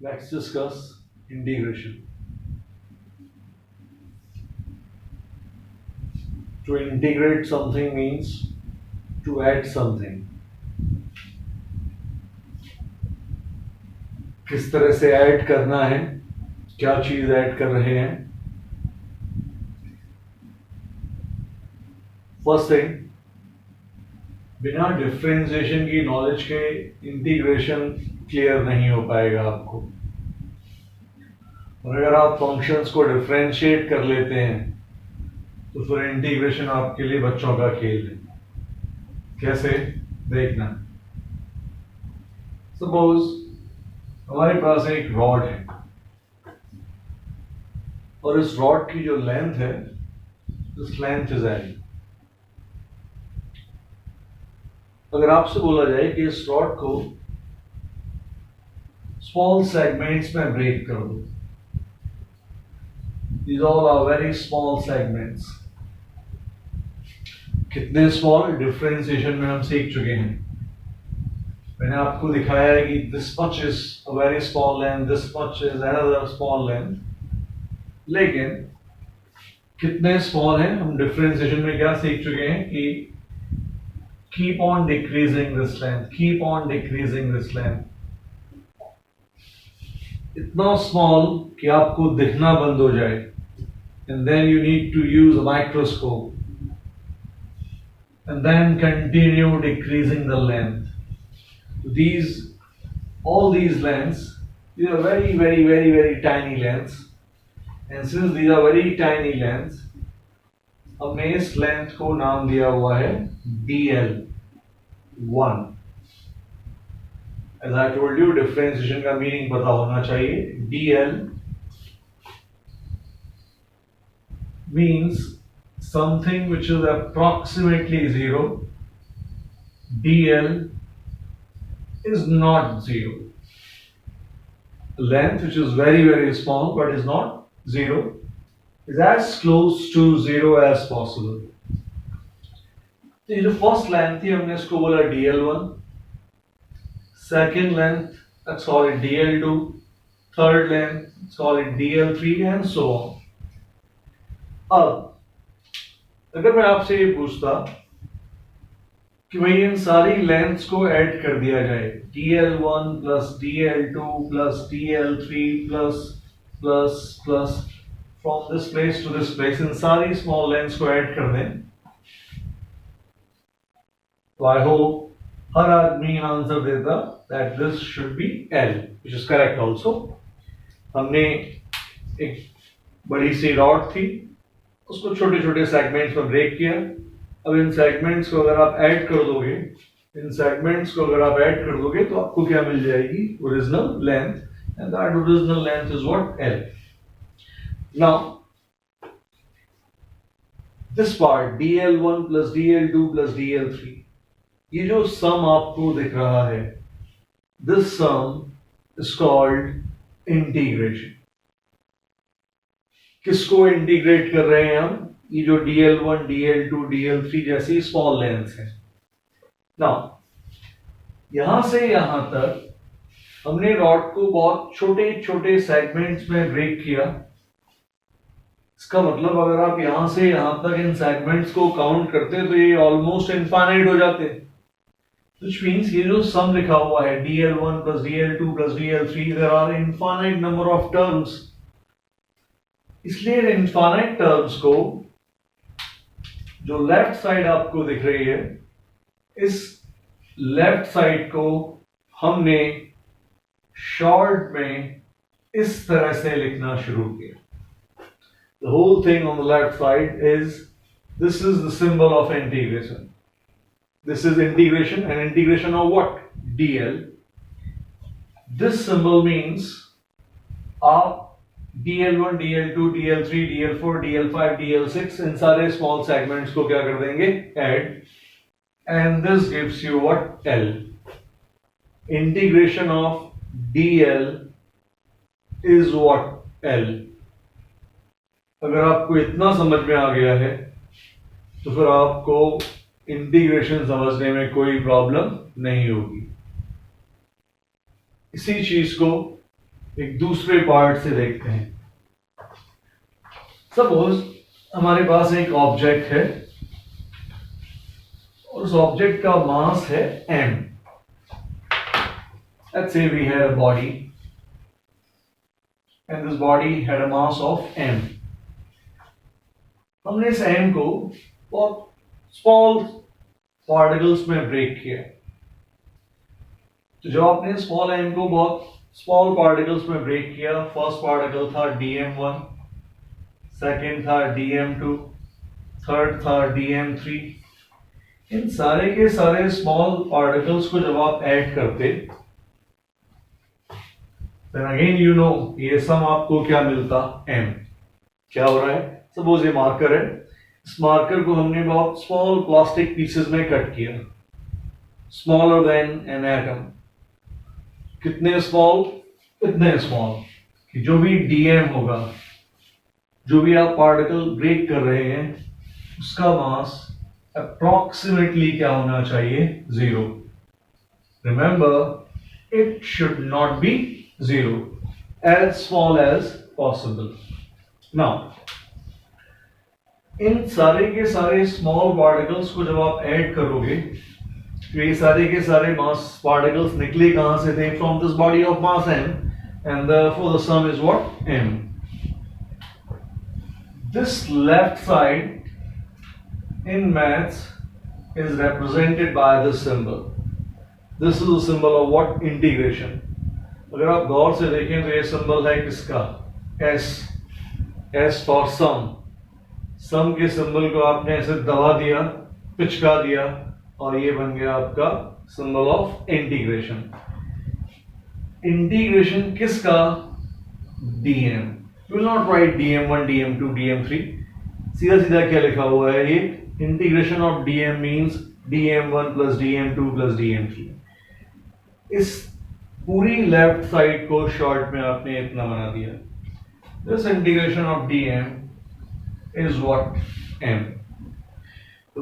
Let's discuss integration. To integrate something means to add something. किस तरह से add करना है, क्या चीज ऐड कर रहे हैं. फर्स्ट थिंग, बिना डिफरेंशिएशन की नॉलेज के इंटीग्रेशन क्लियर नहीं हो पाएगा आपको. और अगर आप फंक्शंस को डिफरेंशिएट कर लेते हैं तो फिर इंटीग्रेशन आपके लिए बच्चों का खेल है. कैसे देखना. सपोज हमारे पास एक रॉड है और इस रॉड की जो लेंथ है, दिस लेंथ इज एल. अगर आपसे बोला जाए कि इस रॉड को स्मॉल सेगमेंट्स में ब्रेक कर दो, these all are very small segments. कितने स्मॉल, डिफरेंशिएशन में हम सीख चुके हैं. मैंने आपको दिखाया है कि this much is a very small length, this much is another small length. लेकिन कितने स्मॉल हैं, हम डिफरेंशिएशन में क्या सीख चुके हैं कि keep on decreasing this length, keep on decreasing this length. इतना स्मॉल कि आपको दिखना बंद हो जाए, and then you need to use a microscope and then continue decreasing the length. All these lengths, these are very, very, very, very tiny lengths, and since these are very tiny lengths, हमने इस length को नाम दिया हुआ है dl1. As I told you, differentiation का meaning पता होना चाहिए. dl means something which is approximately zero. dl is not zero. Length which is very, very small but is not zero is as close to zero as possible. तो ये जो first length थी हमने इसको बोला dl1, second length let's call it dl2, third length let's call it dl3 and so on. अब अगर मैं आपसे ये पूछता कि भाई इन सारी लेंथ्स को ऐड कर दिया जाए, dl1 plus dl2 plus dl3 plus plus plus from this place to this place, इन सारी स्मॉल लेंथ्स को ऐड कर दें, तो आई होप हर आदमी आंसर देता that this should be L, which is correct also. हमने एक बड़ी सी रॉड थी, उसको छोटे छोटे सेगमेंट्स में ब्रेक किया. अब इन सेगमेंट्स को अगर आप ऐड कर दोगे, तो आपको क्या मिल जाएगी, original length, and that original length is what, L. Now this part dl1 plus dl2 plus dl3, ये जो सम आपको दिख रहा है, this some is called integration. किसको इंटीग्रेट कर रहे हैं हम, ये जो dl1 dl2 dl3 जैसी स्मॉल लेंथ है. नाउ यहां से यहां तक हमने रॉड को बहुत छोटे छोटे सेगमेंट्स में ब्रेक किया. इसका मतलब अगर आप यहां से यहां तक इन सेगमेंट्स को काउंट करते तो ये ऑलमोस्ट इनफाइनाइट हो जाते. Which means ये जो सम लिखा हुआ है dl1 plus dl2 plus dl3, there are infinite number of terms. इसलिए इनफाइनाइट टर्म्स को, जो लेफ्ट साइड आपको दिख रही है, इस लेफ्ट साइड को हमने शॉर्ट में इस तरह से लिखना शुरू किया. The whole thing on the left side is, this is the symbol of integration. This is integration, and integration of what? dl. This symbol means आप dl1, dl2, dl3, dl4, dl5, dl6 इन सारे small segments को क्या कर देंगे, add, and this gives you what, L. Integration of dl is what, L. अगर आपको इतना समझ में आ गया है तो फिर आपको इंटीग्रेशन समझने में कोई प्रॉब्लम नहीं होगी. इसी चीज को एक दूसरे पार्ट से देखते हैं। सपोज हमारे पास एक ऑब्जेक्ट है और उस ऑब्जेक्ट का मास है m। Let's say we had a body and this body had a mass of m। हमने इस m को बहुत स्मॉल पार्टिकल्स में ब्रेक किया। तो जब आपने स्मॉल m को बहुत स्मॉल पार्टिकल्स में ब्रेक किया, फर्स्ट पार्टिकल था dm1, सेकेंड था dm2, थर्ड था dm3। इन सारे के सारे स्मॉल पार्टिकल्स को जब आप ऐड करते, then again you know ये सम आपको क्या मिलता, m। क्या हो रहा है, सपोज ये मार्कर है, इस मार्कर को हमने बहुत स्मॉल प्लास्टिक पीसेस में कट किया, स्मॉलर देन एन एटम। कितने स्मॉल, इतने स्मॉल कि जो भी dm होगा, जो भी आप पार्टिकल ब्रेक कर रहे हैं, उसका मास अप्रॉक्सीमेटली क्या होना चाहिए, 0। Remember it should not be 0, as small as possible। Now in सारे के सारे स्मॉल पार्टिकल्स को जब आप ऐड करोगे, तो ये सारे के सारे मास पार्टिकल्स निकले कहां से थे, from this body of mass m, and therefore the sum is what, m। This left side in maths is represented by this symbol। This is a symbol of what, integration। अगर आप गौर से देखें तो ये सिंबल है किसका, s। s for sum। सम के symbol को आपने ऐसे दबा दिया, पिचका दिया, और ये बन गया आपका सिंबल ऑफ इंटीग्रेशन। इंटीग्रेशन किसका, dm। You will not write dm1, dm2, dm3। सीधा सीधा क्या लिखा हुआ है, ये integration of dm means dm1 plus dm2 plus dm3। इस पूरी लेफ्ट साइड को शॉर्ट में आपने इतना बना दिया। This integration of dm is what, m। तो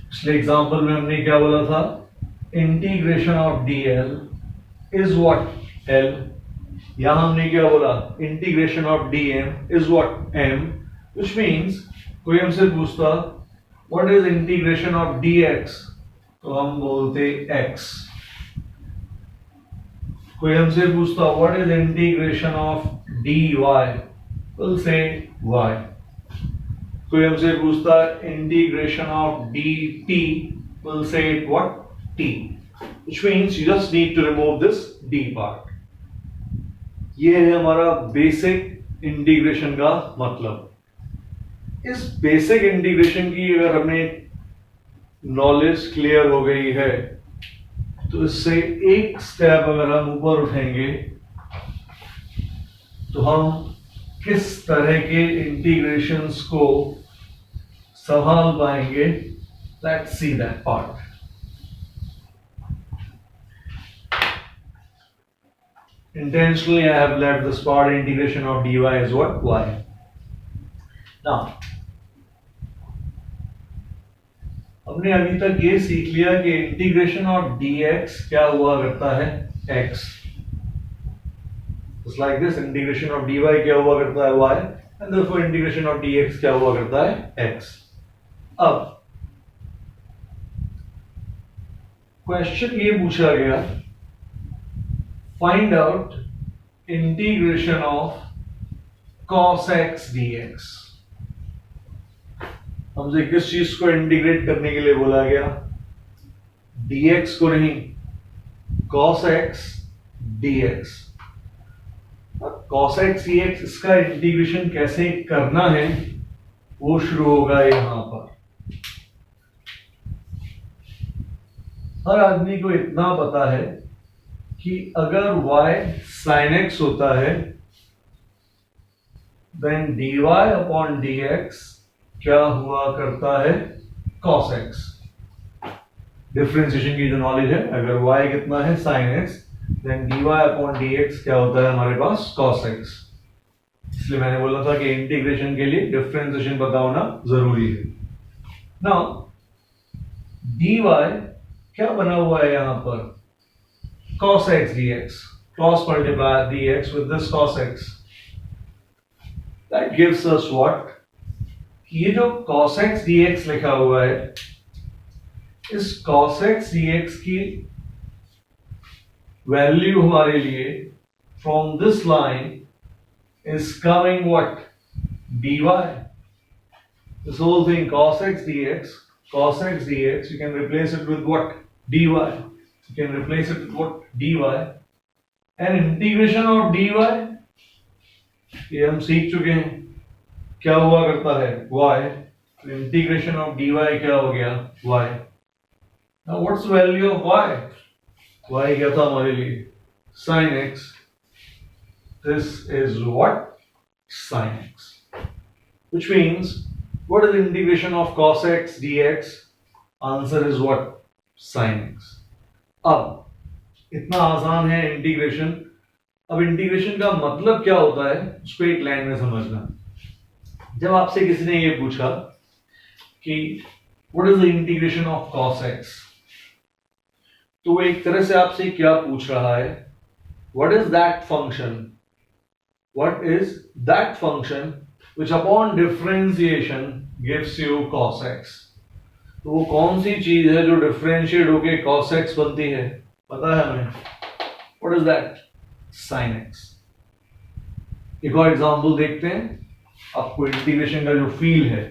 पिछले एग्जांपल में हमने क्या बोला था, integration of dl is what, l। यहां हमने क्या बोला, integration of dm is what, m। Which means कोई हमसे पूछता what is integration of dx, तो हम बोलते x। कोई हमसे पूछता what is integration of dy, will say y। कोई हमसे पूछता integration of dt, will say it what, t। Which means you just need to remove this d part. ये है हमारा बेसिक इंटीग्रेशन का मतलब। इस बेसिक इंटीग्रेशन की अगर हमें नॉलेज क्लियर हो गई है, तो इससे एक स्टेप अगर हम ऊपर उठेंगे तो हम किस तरह के इंटीग्रेशंस को संभाल पाएंगे, let's see that part. Intentionally I have left this part, integration of dy is what, y। Now हमने अभी तक ये सीख लिया कि इंटीग्रेशन ऑफ dx क्या हुआ करता है, x। Just like this, integration of dy क्या हुआ करता है, y, and therefore integration of dx क्या हुआ करता है, x। अब क्वेश्चन ये पूछा गया, find out integration of cos x dx। हमसे किस चीज को इंटीग्रेट करने के लिए बोला गया, dx को नहीं, cos x dx। cos x dx इसका इंटीग्रेशन कैसे करना है वो शुरू होगा यहां पर। हर आदमी को इतना पता है कि अगर y sin x होता है, then dy upon dx क्या हुआ करता है, cos x। डिफरेंशिएशन की जो नॉलेज है, अगर y कितना है sin x, then dy upon dx क्या होता है हमारे पास, cos x। इसलिए मैंने बोला था कि इंटीग्रेशन के लिए डिफरेंशिएशन पता होना जरूरी है। नाउ dy क्या बना हुआ है यहां पर, cos x dx। cos multiply dx with this cos x. That gives us what? ये जो cos x dx लिखा हुआ है, इस cos x dx की वैल्यू हमारे लिए from this line is coming what? dy. This whole thing cos x dx, you can replace it with what? dy. You can replace it with what? dy. And integration of dy, ये हम सीख चुके हैं क्या हुआ करता है y. Integration of dy क्या हो गया y. Now what's the value of y? y क्या था हमारे लिए sin x. This is what? Sin x. Which means what is the integration of cos x dx? Answer is what? Sin x. अब इतना आसान है इंटीग्रेशन. अब integration का मतलब क्या होता है उसको एक लाइन में समझना. जब आपसे किसी ने ये पूछा कि what is the integration of cos x, तो वो एक तरह से आपसे क्या पूछ रहा है, what is that function, what is that function which upon differentiation gives you cos x. तो वो कौन सी चीज है जो डिफरेंशिएट होके cos x बनती है, पता है हमें. What is that? sin x. एक और एग्जांपल देखते हैं, आपको इंटीग्रेशन का जो फील है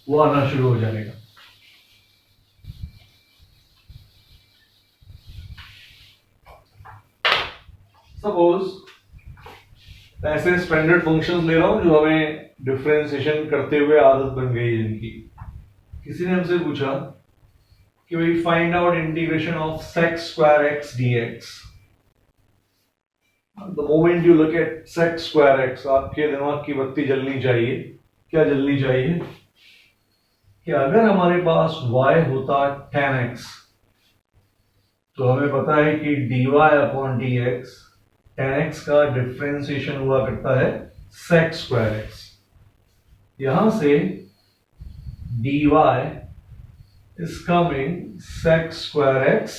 वो आना शुरू हो जाएगा. सपोज ऐसे स्टैंडर्ड फंक्शंस ले रहा हूं जो हमें डिफरेंशिएशन करते हुए आदत बन गई है जिनकी. किसी ने हमसे पूछा कि भाई find out integration of sec square x dx. The moment you look at sec square x, आपके दिमाग की बत्ती जलनी चाहिए. क्या जलनी चाहिए? कि अगर हमारे पास y होता tan x, तो हमें पता है कि dy upon dx tan x का डिफरेंशिएशन हुआ करता है sec square x. यहां से dy is coming sec square x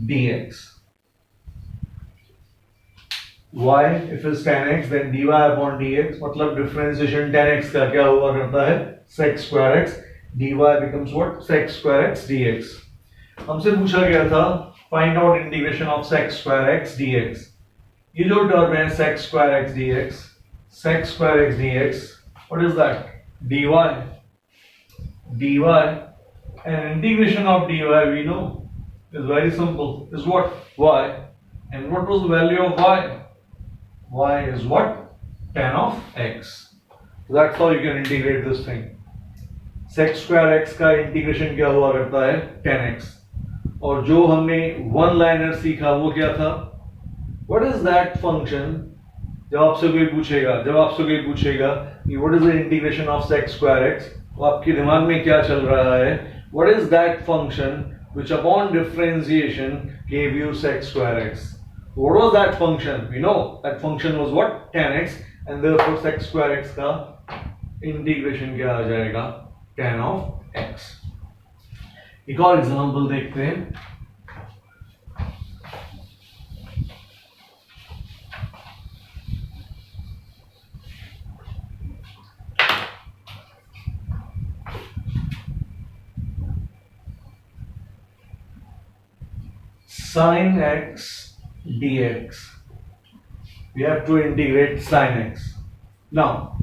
dx. y if is tan x then dy upon dx, मतलब डिफरेंशिएशन tan x का क्या हुआ करता है sec square x. dy becomes what? Sec square x dx. हमसे पूछा गया था find out integration of sec square x dx. ये जो टर्म है sec square x dx, sec square x dx, what is that? dy. And integration of dy we know is very simple, is what? y. And what was the value of y? Y is what? Tan of x. So that's how you can integrate this thing. Sec square x का integration क्या हुआ करता है tan x. और जो हमने one liner सीखा वो क्या था? What is that function? जब आपसे कोई पूछेगा कि what is the integration of sec square x, तो आपके दिमाग में क्या चल रहा है? What is that function which upon differentiation gave you sec square x? What was that function? We know that function was what? Tan x, and therefore sec square x का integration क्या आ जाएगा? Tan of x. एक और example देखते हैं. Sin x dx. We have to integrate sin x. Now,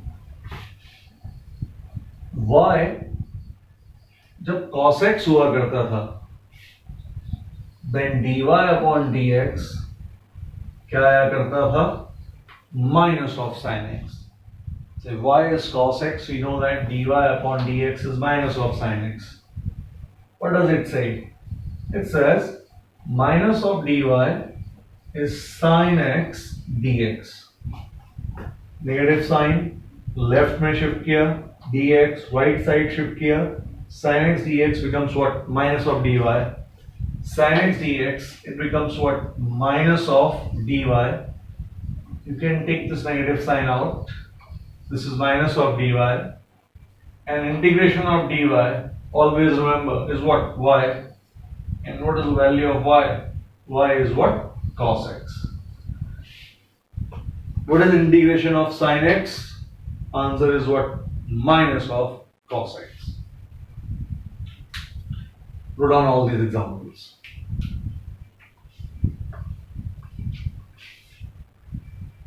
y जब cos x हुआ करता था, then dy upon dx क्या आया करता था? Minus of sin x. So y is cos x, we know that dy upon dx is minus of sin x. What does it say? It says minus of dy is sin x dx. Negative sine left में shift किया, dx right side shift किया, sin x dx becomes what? Minus of dy. Sin x dx, it becomes what? Minus of dy. You can take this negative sign out. This is minus of dy. And integration of dy, always remember, is what? Y. And what is the value of y? Y is what? Cos x. What is integration of sin x? Answer is what? Minus of cos x. Wrote down all these examples.